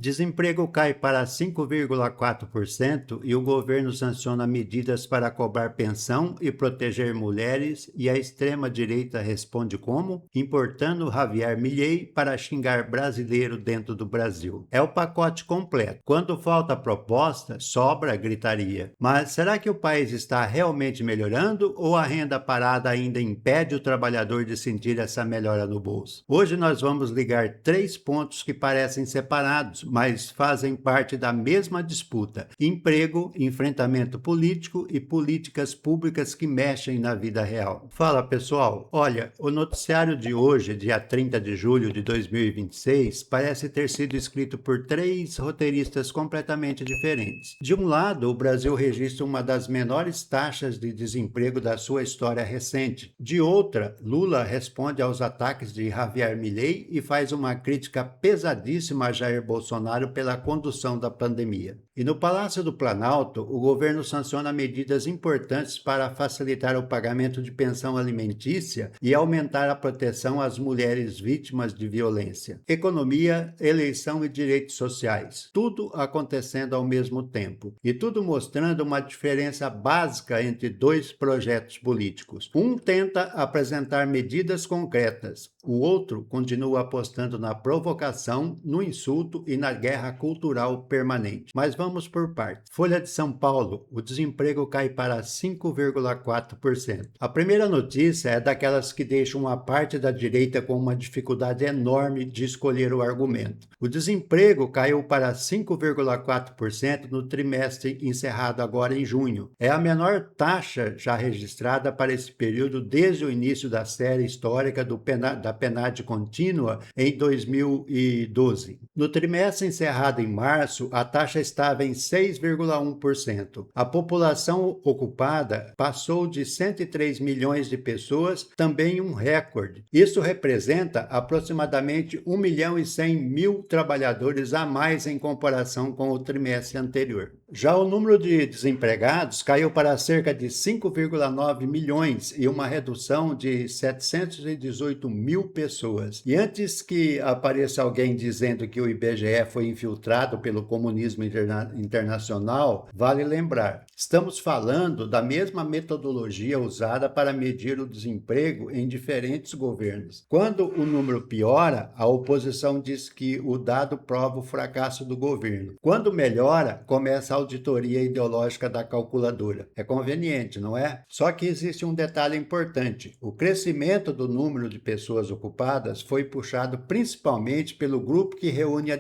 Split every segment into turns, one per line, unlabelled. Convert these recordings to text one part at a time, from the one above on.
Desemprego cai para 5,4% e o governo sanciona medidas para cobrar pensão e proteger mulheres, e a extrema-direita responde como? Importando Javier Milei para xingar brasileiro dentro do Brasil. É o pacote completo. Quando falta proposta, sobra gritaria. Mas será que o país está realmente melhorando ou a renda parada ainda impede o trabalhador de sentir essa melhora no bolso? Hoje nós vamos ligar três pontos que parecem separados, mas fazem parte da mesma disputa: emprego, enfrentamento político e políticas públicas que mexem na vida real. Fala pessoal, olha, o noticiário de hoje, dia 30 de julho de 2026, parece ter sido escrito por três roteiristas completamente diferentes. De um lado, o Brasil registra uma das menores taxas de desemprego da sua história recente. De outra, Lula responde aos ataques de Javier Milei e faz uma crítica pesadíssima a Jair Bolsonaro pela condução da pandemia. E no Palácio do Planalto, o governo sanciona medidas importantes para facilitar o pagamento de pensão alimentícia e aumentar a proteção às mulheres vítimas de violência. Economia, eleição e direitos sociais. Tudo acontecendo ao mesmo tempo. E tudo mostrando uma diferença básica entre dois projetos políticos. Um tenta apresentar medidas concretas. O outro continua apostando na provocação, no insulto e na guerra cultural permanente. Mas vamos por partes. Folha de São Paulo, o desemprego cai para 5,4%. A primeira notícia é daquelas que deixam uma parte da direita com uma dificuldade enorme de escolher o argumento. O desemprego caiu para 5,4% no trimestre encerrado agora em junho. É a menor taxa já registrada para esse período desde o início da série histórica da PNAD contínua em 2012. No trimestre encerrado em março, a taxa estava em 6,1%. A população ocupada passou de 103 milhões de pessoas, também um recorde. Isso representa aproximadamente 1 milhão e 100 mil trabalhadores a mais em comparação com o trimestre anterior. Já o número de desempregados caiu para cerca de 5,9 milhões e uma redução de 718 mil pessoas. E antes que apareça alguém dizendo que o IBGE foi infiltrado pelo comunismo internacional, vale lembrar, estamos falando da mesma metodologia usada para medir o desemprego em diferentes governos. Quando o número piora, a oposição diz que o dado prova o fracasso do governo. Quando melhora, começa a auditoria ideológica da calculadora. É conveniente, não é? Só que existe um detalhe importante. O crescimento do número de pessoas ocupadas foi puxado principalmente pelo grupo que reúne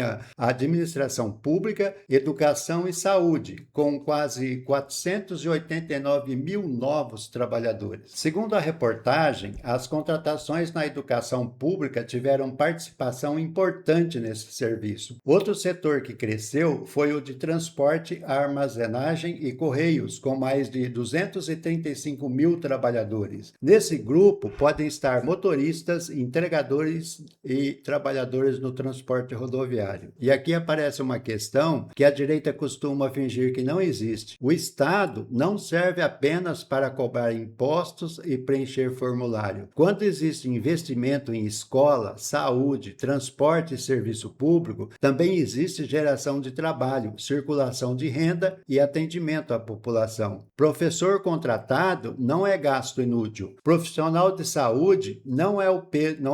a administração pública, educação e saúde, com quase 489 mil novos trabalhadores. Segundo a reportagem, as contratações na educação pública tiveram participação importante nesse serviço. Outro setor que cresceu foi o de transporte, armazenagem e correios, com mais de 235 mil trabalhadores. Nesse grupo podem estar motoristas, entregadores e trabalhadores no transporte rodoviário. E aqui aparece uma questão que a direita costuma fingir que não existe. O Estado não serve apenas para cobrar impostos e preencher formulário. Quando existe investimento em escola, saúde, transporte e serviço público, também existe geração de trabalho, circulação de renda e atendimento à população. Professor contratado não é gasto inútil. Profissional de saúde não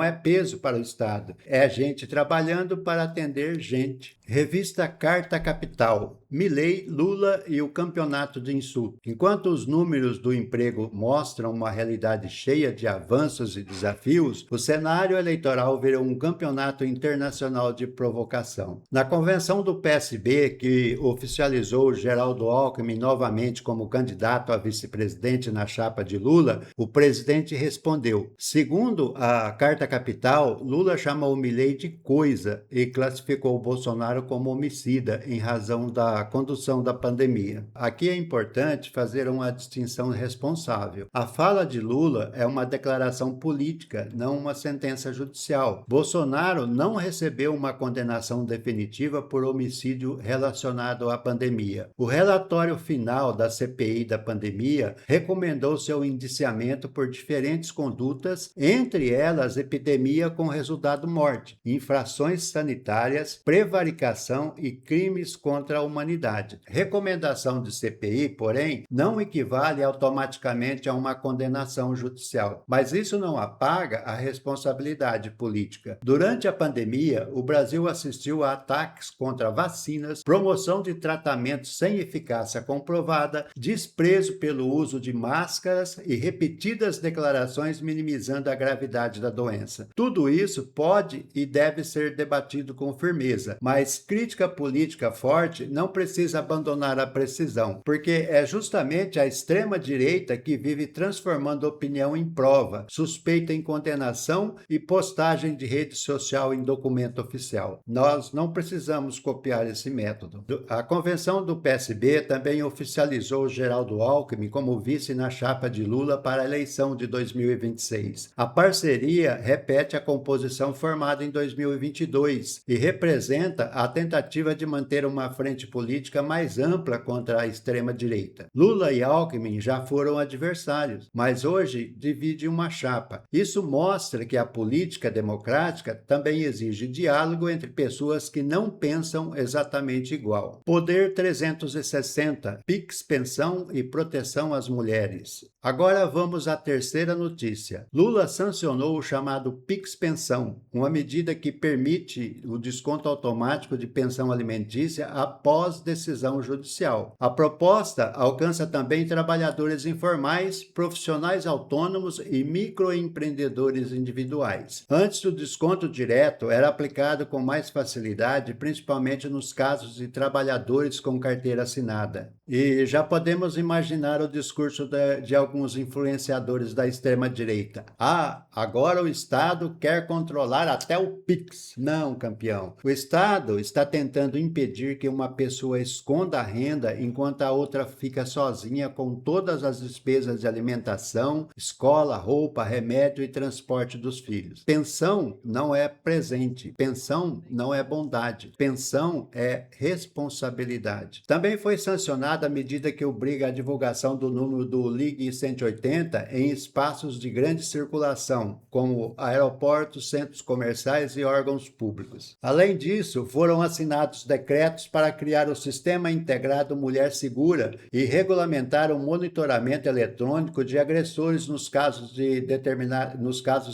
é peso para o Estado. É gente trabalhando para atender gente. Revista Carta Capital. Milei, Lula e o campeonato de insulto. Enquanto os números do emprego mostram uma realidade cheia de avanços e desafios, o cenário eleitoral virou um campeonato internacional de provocação. Na convenção do PSB, que oficializou Geraldo Alckmin novamente como candidato a vice-presidente na chapa de Lula, o presidente respondeu. Segundo a Carta Capital, Lula chamou Milei de coisa e classificou Bolsonaro Bolsonaro como homicida em razão da condução da pandemia. Aqui é importante fazer uma distinção responsável. A fala de Lula é uma declaração política, não uma sentença judicial. Bolsonaro não recebeu uma condenação definitiva por homicídio relacionado à pandemia. O relatório final da CPI da pandemia recomendou seu indiciamento por diferentes condutas, entre elas epidemia com resultado morte, infrações sanitárias, prevaricação e crimes contra a humanidade. Recomendação de CPI, porém, não equivale automaticamente a uma condenação judicial, mas isso não apaga a responsabilidade política. Durante a pandemia, o Brasil assistiu a ataques contra vacinas, promoção de tratamentos sem eficácia comprovada, desprezo pelo uso de máscaras e repetidas declarações minimizando a gravidade da doença. Tudo isso pode e deve ser debatido com firmeza, mas crítica política forte não precisa abandonar a precisão, porque é justamente a extrema-direita que vive transformando opinião em prova, suspeita em condenação e postagem de rede social em documento oficial. Nós não precisamos copiar esse método. A convenção do PSB também oficializou Geraldo Alckmin como vice na chapa de Lula para a eleição de 2026. A parceria repete a composição formada em 2022 e representa a tentativa de manter uma frente política mais ampla contra a extrema-direita. Lula e Alckmin já foram adversários, mas hoje dividem uma chapa. Isso mostra que a política democrática também exige diálogo entre pessoas que não pensam exatamente igual. Poder 360, Pix Pensão e proteção às mulheres. Agora vamos à terceira notícia. Lula sancionou o chamado Pix Pensão, uma medida que permite o desconto automático de pensão alimentícia após decisão judicial. A proposta alcança também trabalhadores informais, profissionais autônomos e microempreendedores individuais. Antes, o desconto direto era aplicado com mais facilidade, principalmente nos casos de trabalhadores com carteira assinada. E já podemos imaginar o discurso de alguns influenciadores da extrema-direita. Ah, agora o Estado quer controlar até o Pix. Não, campeão. O Estado está tentando impedir que uma pessoa esconda a renda enquanto a outra fica sozinha com todas as despesas de alimentação, escola, roupa, remédio e transporte dos filhos. Pensão não é presente. Pensão não é bondade. Pensão é responsabilidade. Também foi sancionada a medida que obriga a divulgação do número do Ligue 180 em espaços de grande circulação, como aeroportos, centros comerciais e órgãos públicos. Além disso, foram assinados decretos para criar o Sistema Integrado Mulher Segura e regulamentar o monitoramento eletrônico de agressores nos casos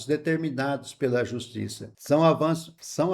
determinados pela Justiça. São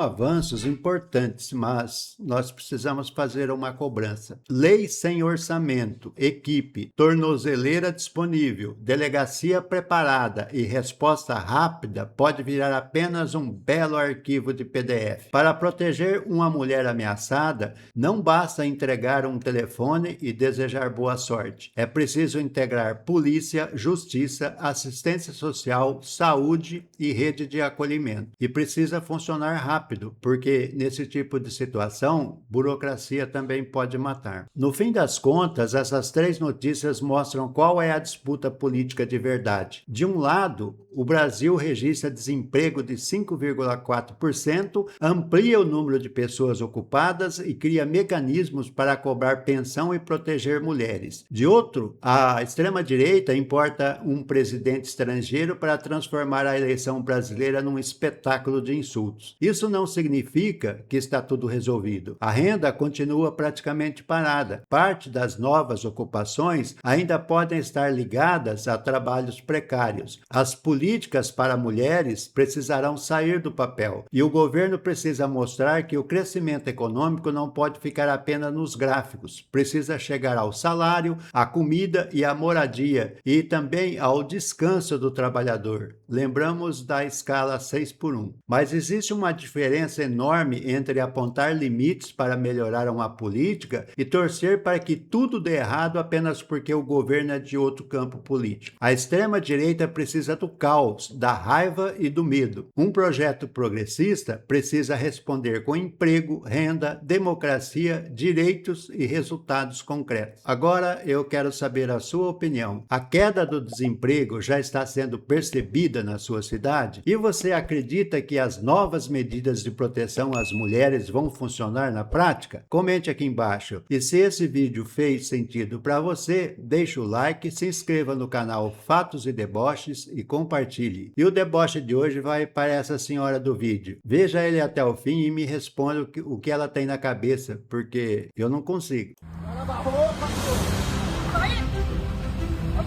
avanços importantes, mas nós precisamos fazer uma cobrança. Lei sem orçamento, equipe, tornozeleira disponível, delegacia preparada e resposta rápida pode virar apenas um belo arquivo de PDF. Para proteger uma mulher ameaçada, não basta entregar um telefone e desejar boa sorte. É preciso integrar polícia, justiça, assistência social, saúde e rede de acolhimento. E precisa funcionar rápido, porque nesse tipo de situação, burocracia também pode matar. No fim das contas, essas três notícias mostram qual é a disputa política de verdade. De um lado, o Brasil registra desemprego de 5,4%, amplia o número de pessoas ocupadas e cria mecanismos para cobrar pensão e proteger mulheres. De outro, a extrema-direita importa um presidente estrangeiro para transformar a eleição brasileira num espetáculo de insultos. Isso não significa que está tudo resolvido. A renda continua praticamente parada. Parte das novas ocupações ainda podem estar ligadas a trabalhos precários. As políticas para mulheres precisarão sair do papel e o governo precisa mostrar que o crescimento econômico não pode ficar apenas nos gráficos. Precisa chegar ao salário, à comida e à moradia e também ao descanso do trabalhador. Lembramos da escala 6x1. Mas existe uma diferença enorme entre apontar limites para melhorar uma política e torcer para que tudo dê errado apenas porque o governo é de outro campo campo político. A extrema-direita precisa do caos, da raiva e do medo. Um projeto progressista precisa responder com emprego, renda, democracia, direitos e resultados concretos. Agora eu quero saber a sua opinião. A queda do desemprego já está sendo percebida na sua cidade? E você acredita que as novas medidas de proteção às mulheres vão funcionar na prática? Comente aqui embaixo. E se esse vídeo fez sentido para você, deixe o like, se inscreva no canal Fatos e Deboches e compartilhe. E o deboche de hoje vai para essa senhora do vídeo. Veja ele até o fim e me responda o que ela tem na cabeça, porque eu não consigo.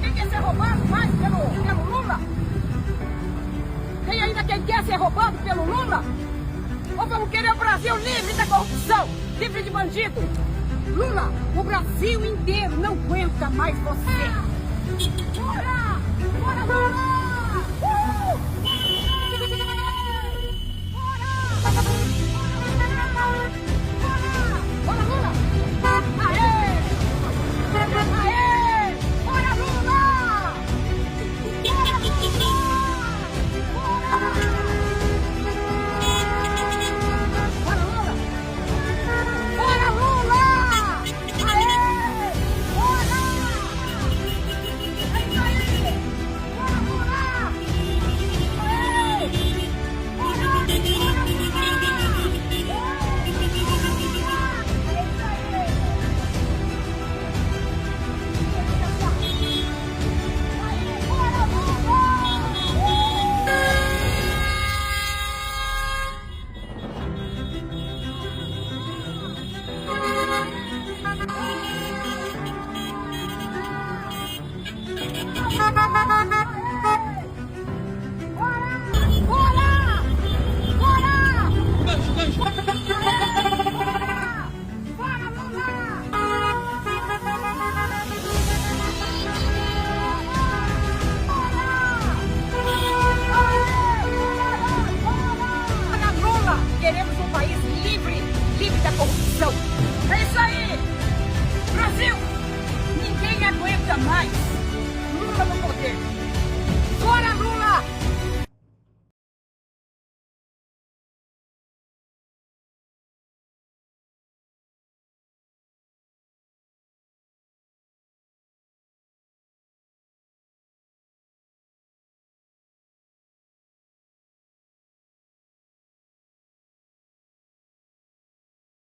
Quem quer ser roubado mais pelo Lula? Tem ainda quem quer ser roubado pelo Lula? Ou vamos querer o Brasil livre da corrupção, livre de bandido? Lula, o Brasil inteiro não aguenta mais você. Fora! Fora, Lula! Fora, Lula! Aê! Aê! Fora, Lula! Fora, Lula! Fora, Lula! Fora, Lula! Aê! Fora! É isso aí! Fora, Lula! Aê! Fora! Queremos um país livre, livre da corrupção. É isso aí! Brasil! Ninguém aguenta mais Lula no poder. Fora Lula!